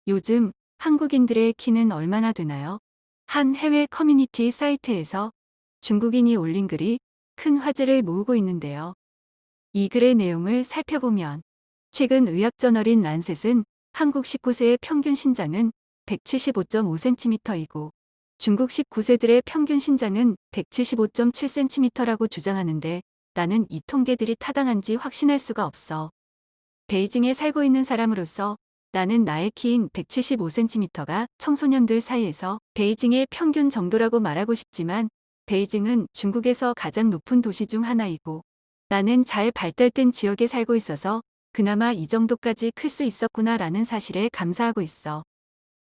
요즘 한국인들의 키는 얼마나 되나요? 한 해외 커뮤니티 사이트에서 중국인이 올린 글이 큰 화제를 모으고 있는데요. 이 글의 내용을 살펴보면 최근 의학저널인 란셋은 한국 19세의 평균 신장은 175.5cm이고 중국 19세들의 평균 신장은 175.7cm라고 주장하는데 나는 이 통계들이 타당한지 확신할 수가 없어. 베이징에 살고 있는 사람으로서 나는 나의 키인 175cm가 청소년들 사이에서 베이징의 평균 정도라고 말하고 싶지만 베이징은 중국에서 가장 높은 도시 중 하나이고 나는 잘 발달된 지역에 살고 있어서 그나마 이 정도까지 클 수 있었구나라는 사실에 감사하고 있어.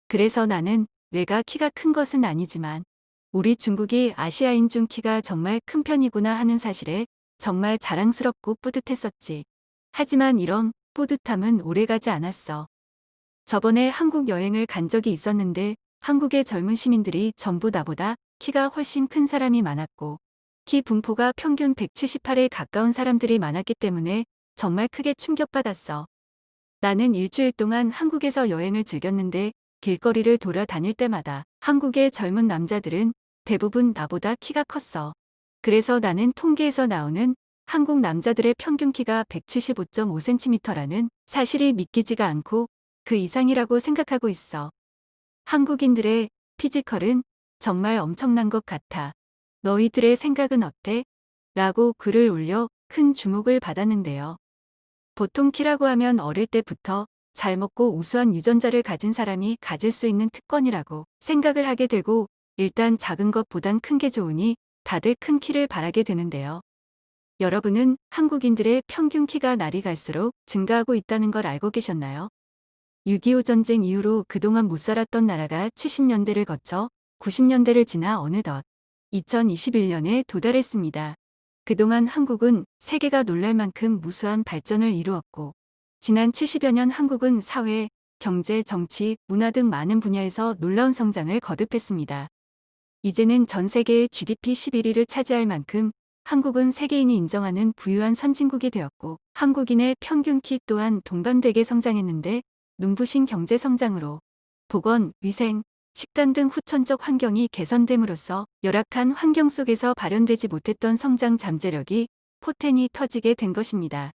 그래서 나는 내가 키가 큰 것은 아니지만 우리 중국이 아시아인 중 키가 정말 큰 편이구나 하는 사실에 정말 자랑스럽고 뿌듯했었지. 하지만 이런 뿌듯함은 오래가지 않았어. 저번에 한국 여행을 간 적이 있었는데 한국의 젊은 시민들이 전부 나보다 키가 훨씬 큰 사람이 많았고 키 분포가 평균 178에 가까운 사람들이 많았기 때문에 정말 크게 충격받았어. 나는 일주일 동안 한국에서 여행을 즐겼는데 길거리를 돌아다닐 때마다 한국의 젊은 남자들은 대부분 나보다 키가 컸어. 그래서 나는 통계에서 나오는 한국 남자들의 평균 키가 175.5cm라는 사실이 믿기지가 않고 그 이상이라고 생각하고 있어. 한국인들의 피지컬은 정말 엄청난 것 같아. 너희들의 생각은 어때? 라고 글을 올려 큰 주목을 받았는데요. 보통 키라고 하면 어릴 때부터 잘 먹고 우수한 유전자를 가진 사람이 가질 수 있는 특권이라고 생각을 하게 되고 일단 작은 것보단 큰 게 좋으니 다들 큰 키를 바라게 되는데요. 여러분은 한국인들의 평균 키가 날이 갈수록 증가하고 있다는 걸 알고 계셨나요? 6.25 전쟁 이후로 그동안 못 살았던 나라가 70년대를 거쳐 90년대를 지나 어느덧 2021년에 도달했습니다. 그동안 한국은 세계가 놀랄 만큼 무수한 발전을 이루었고 지난 70여 년 한국은 사회, 경제, 정치, 문화 등 많은 분야에서 놀라운 성장을 거듭했습니다. 이제는 전 세계의 GDP 11위를 차지할 만큼 한국은 세계인이 인정하는 부유한 선진국이 되었고 한국인의 평균 키 또한 동반되게 성장했는데 눈부신 경제 성장으로 보건, 위생, 식단 등 후천적 환경이 개선됨으로써 열악한 환경 속에서 발현되지 못했던 성장 잠재력이 포텐이 터지게 된 것입니다.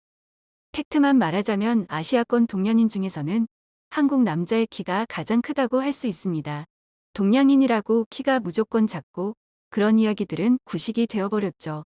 팩트만 말하자면 아시아권 동양인 중에서는 한국 남자의 키가 가장 크다고 할 수 있습니다. 동양인이라고 키가 무조건 작고 그런 이야기들은 구식이 되어버렸죠.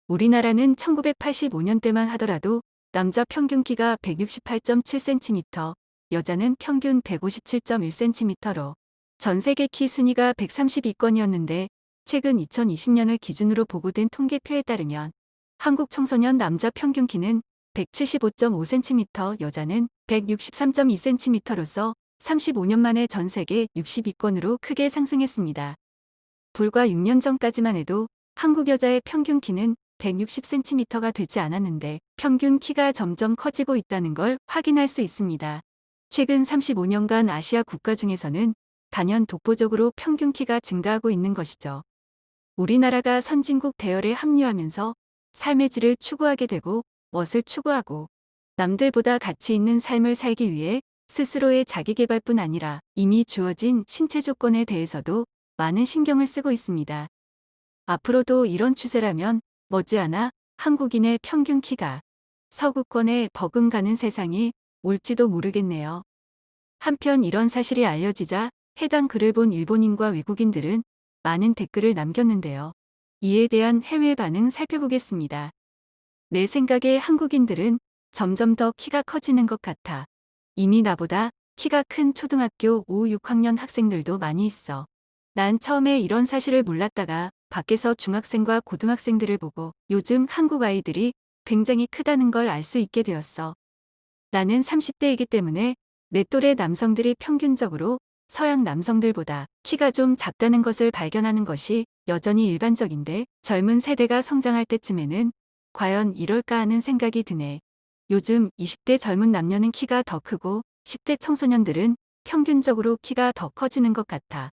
우리나라는 1985년대만 하더라도 남자 평균 키가 168.7cm, 여자는 평균 157.1cm로 전 세계 키 순위가 132건이었는데 최근 2020년을 기준으로 보고된 통계표에 따르면 한국 청소년 남자 평균 키는 175.5cm, 여자는 163.2cm로서 35년 만에 전 세계 60위권으로 크게 상승했습니다. 불과 6년 전까지만 해도 한국 여자의 평균 키는 160cm가 되지 않았는데 평균 키가 점점 커지고 있다는 걸 확인할 수 있습니다. 최근 35년간 아시아 국가 중에서는 단연 독보적으로 평균 키가 증가하고 있는 것이죠. 우리나라가 선진국 대열에 합류하면서 삶의 질을 추구하게 되고 멋을 추구하고 남들보다 가치 있는 삶을 살기 위해 스스로의 자기계발뿐 아니라 이미 주어진 신체 조건에 대해서도 많은 신경을 쓰고 있습니다. 앞으로도 이런 추세라면 머지않아 한국인의 평균 키가 서구권에 버금가는 세상이 올지도 모르겠네요. 한편 이런 사실이 알려지자 해당 글을 본 일본인과 외국인들은 많은 댓글을 남겼는데요. 이에 대한 해외 반응 살펴보겠습니다. 내 생각에 한국인들은 점점 더 키가 커지는 것 같아. 이미 나보다 키가 큰 초등학교 5, 6학년 학생들도 많이 있어. 난 처음에 이런 사실을 몰랐다가 밖에서 중학생과 고등학생들을 보고 요즘 한국 아이들이 굉장히 크다는 걸 알 수 있게 되었어. 나는 30대이기 때문에 내 또래 남성들이 평균적으로 서양 남성들보다 키가 좀 작다는 것을 발견하는 것이 여전히 일반적인데 젊은 세대가 성장할 때쯤에는 과연 이럴까 하는 생각이 드네. 요즘 20대 젊은 남녀는 키가 더 크고 10대 청소년들은 평균적으로 키가 더 커지는 것 같아.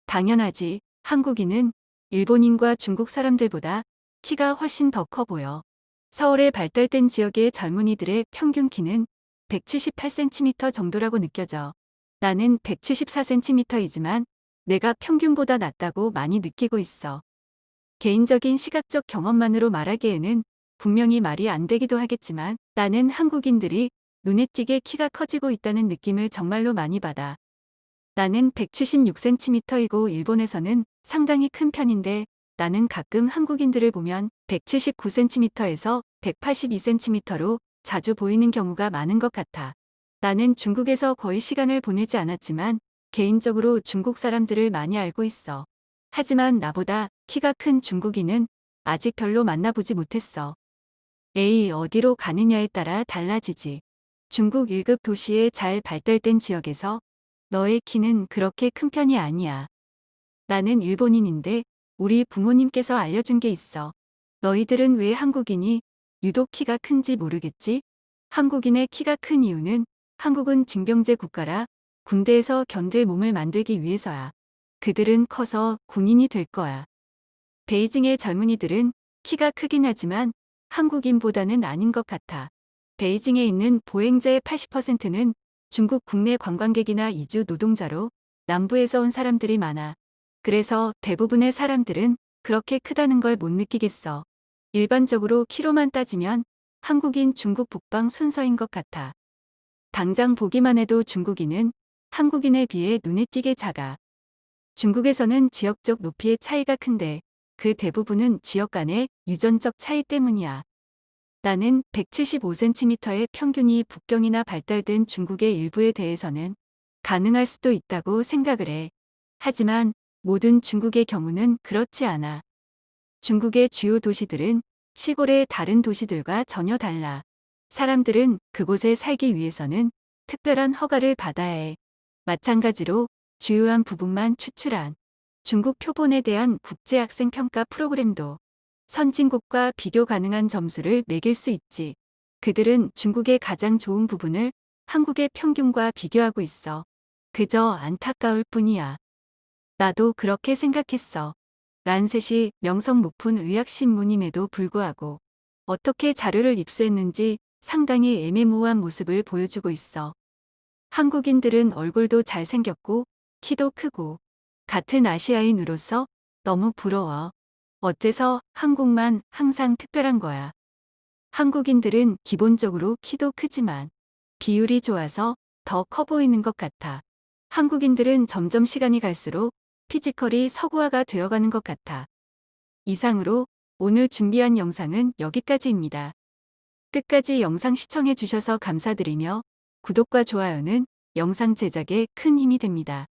당연하지. 한국인은 일본인과 중국 사람들보다 키가 훨씬 더 커 보여. 서울의 발달된 지역의 젊은이들의 평균 키는 178cm 정도라고 느껴져. 나는 174cm이지만 내가 평균보다 낮다고 많이 느끼고 있어. 개인적인 시각적 경험만으로 말하기에는 분명히 말이 안 되기도 하겠지만 나는 한국인들이 눈에 띄게 키가 커지고 있다는 느낌을 정말로 많이 받아. 나는 176cm이고 일본에서는 상당히 큰 편인데 나는 가끔 한국인들을 보면 179cm에서 182cm로 자주 보이는 경우가 많은 것 같아. 나는 중국에서 거의 시간을 보내지 않았지만 개인적으로 중국 사람들을 많이 알고 있어. 하지만 나보다 키가 큰 중국인은 아직 별로 만나보지 못했어. 에이, 어디로 가느냐에 따라 달라지지. 중국 1급 도시의 잘 발달된 지역에서 너의 키는 그렇게 큰 편이 아니야. 나는 일본인인데 우리 부모님께서 알려준 게 있어. 너희들은 왜 한국인이 유독 키가 큰지 모르겠지? 한국인의 키가 큰 이유는 한국은 징병제 국가라 군대에서 견딜 몸을 만들기 위해서야. 그들은 커서 군인이 될 거야. 베이징의 젊은이들은 키가 크긴 하지만 한국인보다는 아닌 것 같아. 베이징에 있는 보행자의 80%는 중국 국내 관광객이나 이주 노동자로 남부에서 온 사람들이 많아. 그래서 대부분의 사람들은 그렇게 크다는 걸 못 느끼겠어. 일반적으로 키로만 따지면 한국인 중국 북방 순서인 것 같아. 당장 보기만 해도 중국인은 한국인에 비해 눈에 띄게 작아. 중국에서는 지역적 높이의 차이가 큰데 그 대부분은 지역 간의 유전적 차이 때문이야. 나는 175cm의 평균이 북경이나 발달된 중국의 일부에 대해서는 가능할 수도 있다고 생각을 해. 하지만 모든 중국의 경우는 그렇지 않아. 중국의 주요 도시들은 시골의 다른 도시들과 전혀 달라. 사람들은 그곳에 살기 위해서는 특별한 허가를 받아야 해. 마찬가지로 주요한 부분만 추출한 중국 표본에 대한 국제학생 평가 프로그램도 선진국과 비교 가능한 점수를 매길 수 있지. 그들은 중국의 가장 좋은 부분을 한국의 평균과 비교하고 있어. 그저 안타까울 뿐이야. 나도 그렇게 생각했어. 란셋이 명성 높은 의학신문임에도 불구하고 어떻게 자료를 입수했는지 상당히 애매모호한 모습을 보여주고 있어. 한국인들은 얼굴도 잘생겼고 키도 크고 같은 아시아인으로서 너무 부러워. 어째서 한국만 항상 특별한 거야. 한국인들은 기본적으로 키도 크지만 비율이 좋아서 더 커 보이는 것 같아. 한국인들은 점점 시간이 갈수록 피지컬이 서구화가 되어가는 것 같아. 이상으로 오늘 준비한 영상은 여기까지입니다. 끝까지 영상 시청해 주셔서 감사드리며 구독과 좋아요는 영상 제작에 큰 힘이 됩니다.